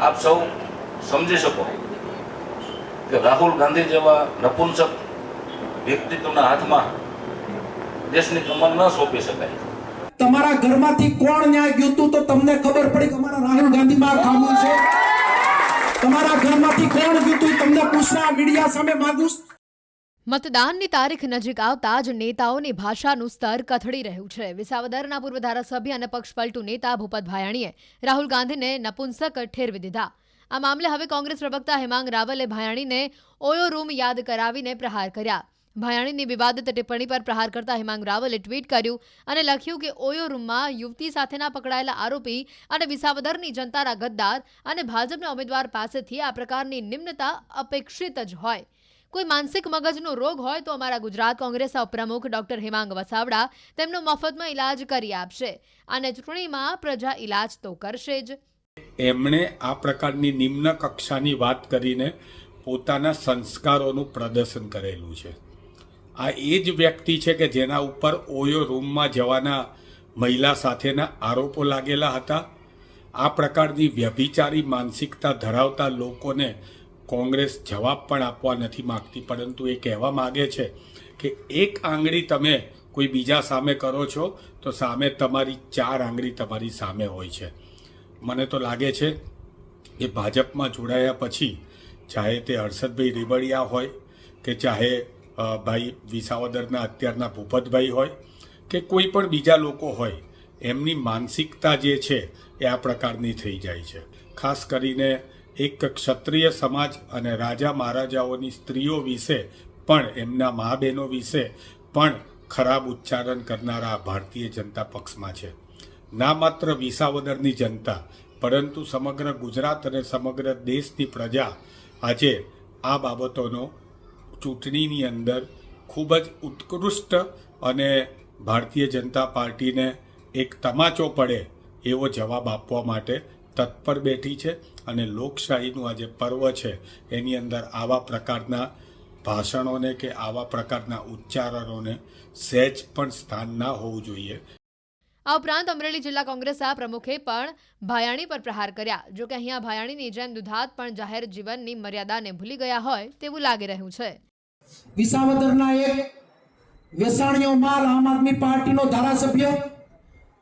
આપ સૌ સમજી શકો કે રાહુલ ગાંધી જેવા નપુંસક વ્યક્તિત્વના હાથમાં દેશની કમાન ન સોંપી શકાય। તમારા ઘરમાંથી કોણ ન્યાય ગયું તો તમને ખબર પડી કે અમારા રાહુલ ગાંધીમાં ખામી છે। તમારા ઘરમાંથી કોણ ગયું તમને પૂછવા મીડિયા સામે માંગુ। મતદાનની તારીખ નજીક આવતા જ નેતાઓની ભાષાનું સ્તર કથળી રહ્યું છે। વિસાવદરના પૂર્વ ધારાસભ્ય અને પક્ષપલટુ નેતા ભૂપત ભાયાણીએ રાહુલ ગાંધીને નપુંસક ઠેરવી દીધા। આ મામલે હવે કોંગ્રેસ પ્રવક્તા હેમાંગ રાવલે ભાયાણીને ઓયો રૂમ યાદ કરાવીને પ્રહાર કર્યા। ભાયાણીની વિવાદિત ટિપ્પણી પર પ્રહાર કરતા હેમાંગ રાવલે ટ્વીટ કર્યું અને લખ્યું કે ઓયો રૂમમાં યુવતી સાથેના પકડાયેલા આરોપી અને વિસાવદરની જનતાના ગદ્દાર અને ભાજપના ઉમેદવાર પાસેથી આ પ્રકારની નિમ્નતા અપેક્ષિત જ હોય। કોઈ માનસિક મગજનો રોગ હોય તો અમારા ગુજરાત કોંગ્રેસના ઉપપ્રમુખ ડોક્ટર હેમાંગ વસાવડા તેમનો મફતમાં ઇલાજ કરી આપશે અને ચૂંટણીમાં પ્રજા ઇલાજ તો કરશે જ। એમણે આ પ્રકારની નિમ્ન કક્ષાની વાત કરીને પોતાના સંસ્કારોનું પ્રદર્શન કરેલું છે। આ એ જ વ્યક્તિ છે કે જેના ઉપર ઓયો રૂમમાં જવાના મહિલા સાથેના આરોપો લાગેલા હતા। આ પ્રકારની વ્યભિચારી માનસિકતા ધરાવતા લોકોને કોંગ્રેસ જવાબ પણ આપવા નથી માગતી, પરંતુ એ કહેવા માગે છે કે એક આંગળી તમે કોઈ બીજા સામે કરો છો તો સામે તમારી 4 આંગળી તમારી સામે હોય છે। મને તો લાગે છે કે ભાજપમાં જોડાયા પછી ચાહે તે હર્ષદભાઈ રીબડિયા હોય કે ચાહે ભાઈ વિસાવદરના અત્યારના ભૂપતભાઈ હોય કે કોઈ પણ બીજા લોકો હોય, એમની માનસિકતા જે છે એ આ પ્રકારની થઈ જાય છે। ખાસ કરીને એક ક્ષત્રિય સમાજ અને રાજા મહારાજાઓની સ્ત્રીઓ વિશે પણ, એમના મા બહેનો વિશે પણ ખરાબ ઉચ્ચારણ કરનારા ભારતીય જનતા પક્ષમાં છે। ના માત્ર વિસાવદરની જનતા પરંતુ સમગ્ર ગુજરાત અને સમગ્ર દેશની પ્રજા આજે આ બાબતોનો ચૂંટણીની અંદર ખૂબ જ ઉત્કૃષ્ટ અને ભારતીય જનતા પાર્ટીને એક તમાચો પડે એવો જવાબ આપવા માટે તત્પર બેઠી છે અને લોકશાહીનું આ જે પર્વ છે એની અંદર આવા પ્રકારના ભાષણોને કે આવા પ્રકારના ઉચ્ચારણોને સહેજ પણ સ્થાન ના હોવું જોઈએ। આ ઉપરાંત અમરેલી જિલ્લા કોંગ્રેસના પ્રમુખે પણ ભાયાણી પર પ્રહાર કર્યા। જો કે અહીંયા ભાયાણીની જેમ દુધાત પણ જાહેર જીવનની મર્યાદાને ભૂલી ગયા હોય તેવું લાગી રહ્યું છે। વિસાવદરના એક વેસાણીયો માલ આમ આદમી પાર્ટીનો ધારાસભ્ય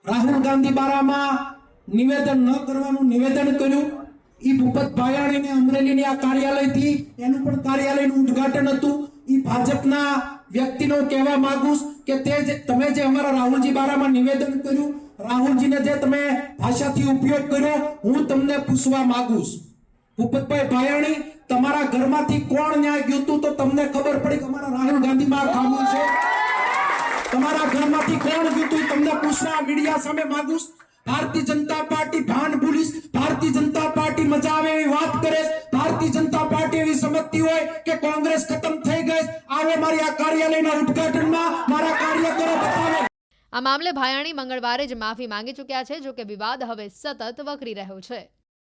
રાહુલ ગાંધી બારામાં નિવેદન ન કરવાનું નિવેદન કર્યું। ઈ ભૂપત ભાયાણીને અમરેલીની આ કાર્યાલયથી એનું પણ કાર્યાલયનું ઉદ્ઘાટન હતું। ઈ ભાજપના વ્યક્તિનો કહેવા માંગુ કે તમે જે અમારા રાહુલજી બારામાં નિવેદન કર્યું, રાહુલજીને જે તમે ભાષાથી ઉપયોગ કર્યો, હું તમને પૂછવા માંગુ છું ભૂપતભાઈ ભાયાણી, તમારા ઘરમાંથી કોણ ન્યાય ગયું તો તમને ખબર પડી કે અમારા રાહુલ ગાંધીમાં ખામી છે। તમારા ઘરમાંથી કોણ ગયું તમને પૂછવા મીડિયા સામે માંગુ। भारतीय जनता पार्टी भान भूलीस, भारतीय जनता पार्टी मजा आवे एवी बात करे, भारतीय जनता पार्टी एवी समझती होय के कांग्रेस खत्म થઈ ગઈ, આવે મારી આ કાર્યાલયના ઉદ્ઘાટનમાં મારા કાર્યકરો બતાવે। આ મામલે ભાયાણી મંગળવારે જ માફી માંગી ચૂક્યા છે। જો કે વિવાદ હવે સતત વકરી રહ્યો છે।